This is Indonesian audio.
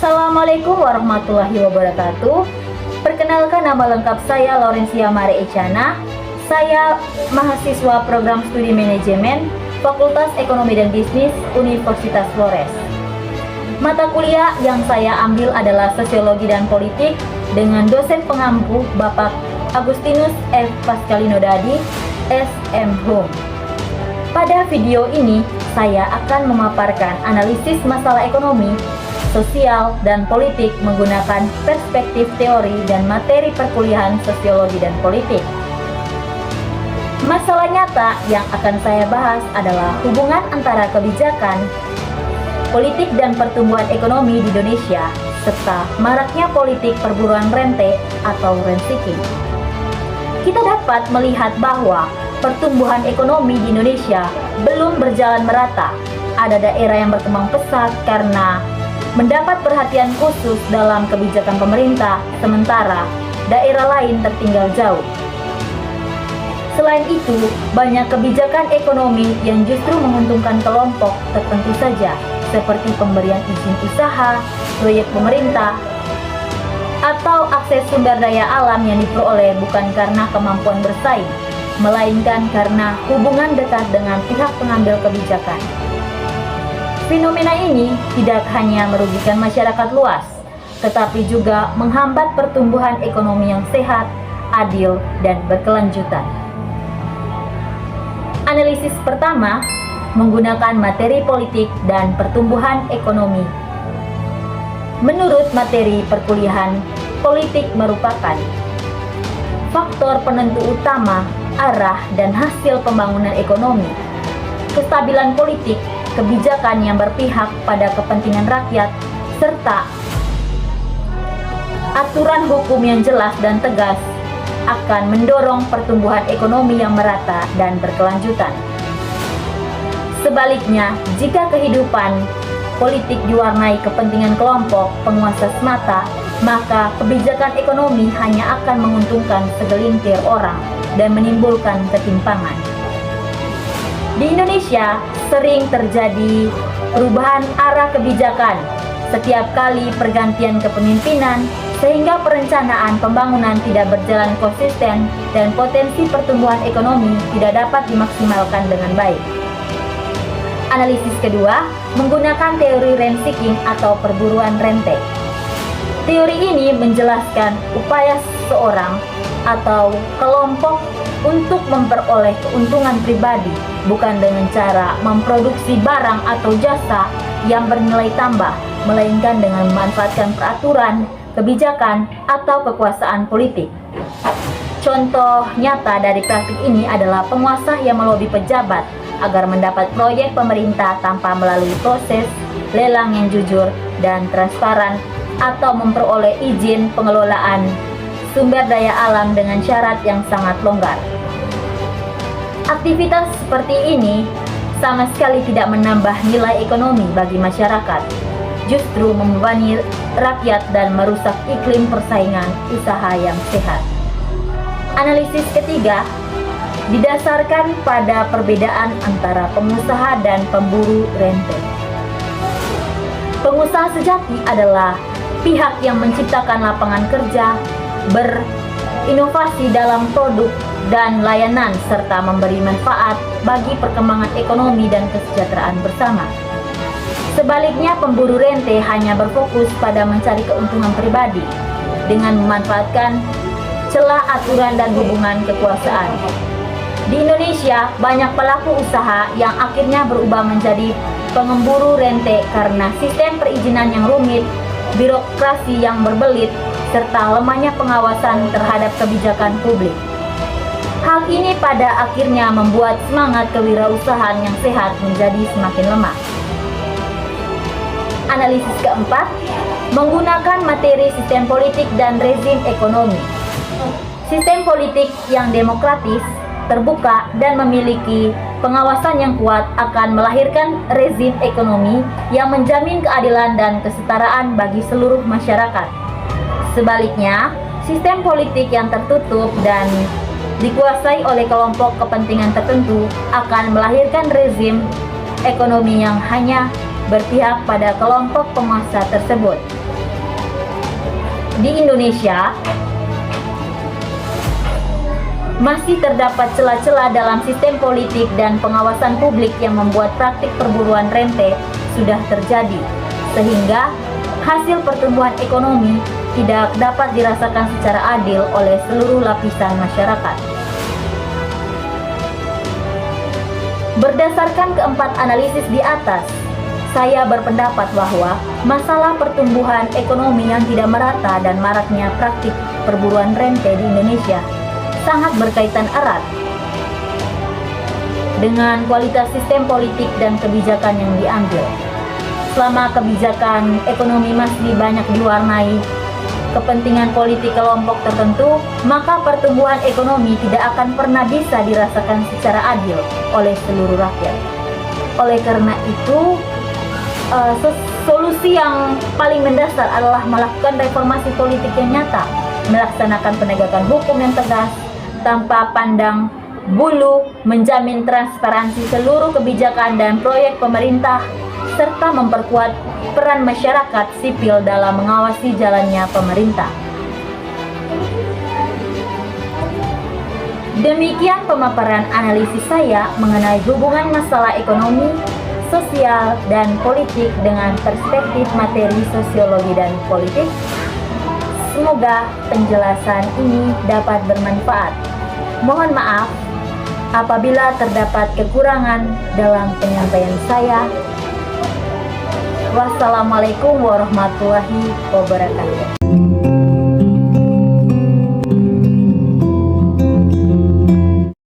Assalamualaikum warahmatullahi wabarakatuh. Perkenalkan, nama lengkap saya Laurencia Mare Echana. Saya mahasiswa program studi manajemen Fakultas Ekonomi dan Bisnis Universitas Flores. Mata kuliah yang saya ambil adalah Sosiologi dan Politik dengan dosen pengampu Bapak Agustinus F. Pascalino Dadi, SM Hum. Pada video ini, saya akan memaparkan analisis masalah ekonomi, sosial, dan politik menggunakan perspektif teori dan materi perkuliahan sosiologi dan politik. Masalah nyata yang akan saya bahas adalah hubungan antara kebijakan, politik dan pertumbuhan ekonomi di Indonesia, serta maraknya politik perburuan rente atau rent seeking. Kita dapat melihat bahwa pertumbuhan ekonomi di Indonesia belum berjalan merata. Ada daerah yang berkembang pesat karena mendapat perhatian khusus dalam kebijakan pemerintah, sementara daerah lain tertinggal jauh. Selain itu, banyak kebijakan ekonomi yang justru menguntungkan kelompok tertentu saja, seperti pemberian izin usaha, proyek pemerintah, atau akses sumber daya alam yang diperoleh bukan karena kemampuan bersaing, melainkan karena hubungan dekat dengan pihak pengambil kebijakan. Fenomena ini tidak hanya merugikan masyarakat luas, tetapi juga menghambat pertumbuhan ekonomi yang sehat, adil, dan berkelanjutan. Analisis pertama menggunakan materi politik dan pertumbuhan ekonomi. Menurut materi perkuliahan, politik merupakan faktor penentu utama arah dan hasil pembangunan ekonomi. Kestabilan politik, kebijakan yang berpihak pada kepentingan rakyat, serta aturan hukum yang jelas dan tegas akan mendorong pertumbuhan ekonomi yang merata dan berkelanjutan. Sebaliknya, jika kehidupan politik diwarnai kepentingan kelompok penguasa semata, maka kebijakan ekonomi hanya akan menguntungkan segelintir orang dan menimbulkan ketimpangan. Di Indonesia sering terjadi perubahan arah kebijakan setiap kali pergantian kepemimpinan, sehingga perencanaan pembangunan tidak berjalan konsisten dan potensi pertumbuhan ekonomi tidak dapat dimaksimalkan dengan baik. Analisis kedua menggunakan teori rent seeking atau perburuan rente. Teori ini menjelaskan upaya seseorang atau kelompok untuk memperoleh keuntungan pribadi, bukan dengan cara memproduksi barang atau jasa yang bernilai tambah, melainkan dengan memanfaatkan peraturan, kebijakan, atau kekuasaan politik. Contoh nyata dari praktik ini adalah penguasa yang melobi pejabat agar mendapat proyek pemerintah tanpa melalui proses lelang yang jujur dan transparan, atau memperoleh izin pengelolaan sumber daya alam dengan syarat yang sangat longgar. Aktivitas seperti ini sama sekali tidak menambah nilai ekonomi bagi masyarakat, justru membebani rakyat dan merusak iklim persaingan usaha yang sehat. Analisis ketiga didasarkan pada perbedaan antara pengusaha dan pemburu rente. Pengusaha sejati adalah pihak yang menciptakan lapangan kerja, berinovasi dalam produk dan layanan, serta memberi manfaat bagi perkembangan ekonomi dan kesejahteraan bersama. Sebaliknya, pemburu rente hanya berfokus pada mencari keuntungan pribadi dengan memanfaatkan celah aturan dan hubungan kekuasaan. Di Indonesia, banyak pelaku usaha yang akhirnya berubah menjadi pengemburu rente karena sistem perizinan yang rumit, birokrasi yang berbelit, serta lemahnya pengawasan terhadap kebijakan publik. Hal ini pada akhirnya membuat semangat kewirausahaan yang sehat menjadi semakin lemah. Analisis keempat menggunakan materi sistem politik dan rezim ekonomi. Sistem politik yang demokratis, terbuka, dan memiliki pengawasan yang kuat akan melahirkan rezim ekonomi yang menjamin keadilan dan kesetaraan bagi seluruh masyarakat. Sebaliknya, sistem politik yang tertutup dan dikuasai oleh kelompok kepentingan tertentu akan melahirkan rezim ekonomi yang hanya berpihak pada kelompok penguasa tersebut. di Indonesia masih terdapat celah-celah dalam sistem politik dan pengawasan publik yang membuat praktik perburuan rente sudah terjadi, sehingga hasil pertumbuhan ekonomi tidak dapat dirasakan secara adil oleh seluruh lapisan masyarakat. Berdasarkan keempat analisis di atas, saya berpendapat bahwa masalah pertumbuhan ekonomi yang tidak merata dan maraknya praktik perburuan rente di Indonesia sangat berkaitan erat dengan kualitas sistem politik dan kebijakan yang diambil. Selama kebijakan ekonomi masih banyak diwarnai kepentingan politik kelompok tertentu, maka pertumbuhan ekonomi tidak akan pernah bisa dirasakan secara adil oleh seluruh rakyat. Oleh karena itu, solusi yang paling mendasar adalah melakukan reformasi politik yang nyata, melaksanakan penegakan hukum yang tegas, tanpa pandang bulu, menjamin transparansi seluruh kebijakan dan proyek pemerintah, serta memperkuat peran masyarakat sipil dalam mengawasi jalannya pemerintah. Demikian pemaparan analisis saya mengenai hubungan masalah ekonomi, sosial, dan politik dengan perspektif materi sosiologi dan politik. Semoga penjelasan ini dapat bermanfaat. Mohon maaf apabila terdapat kekurangan dalam penyampaian saya. Wassalamualaikum warahmatullahi wabarakatuh.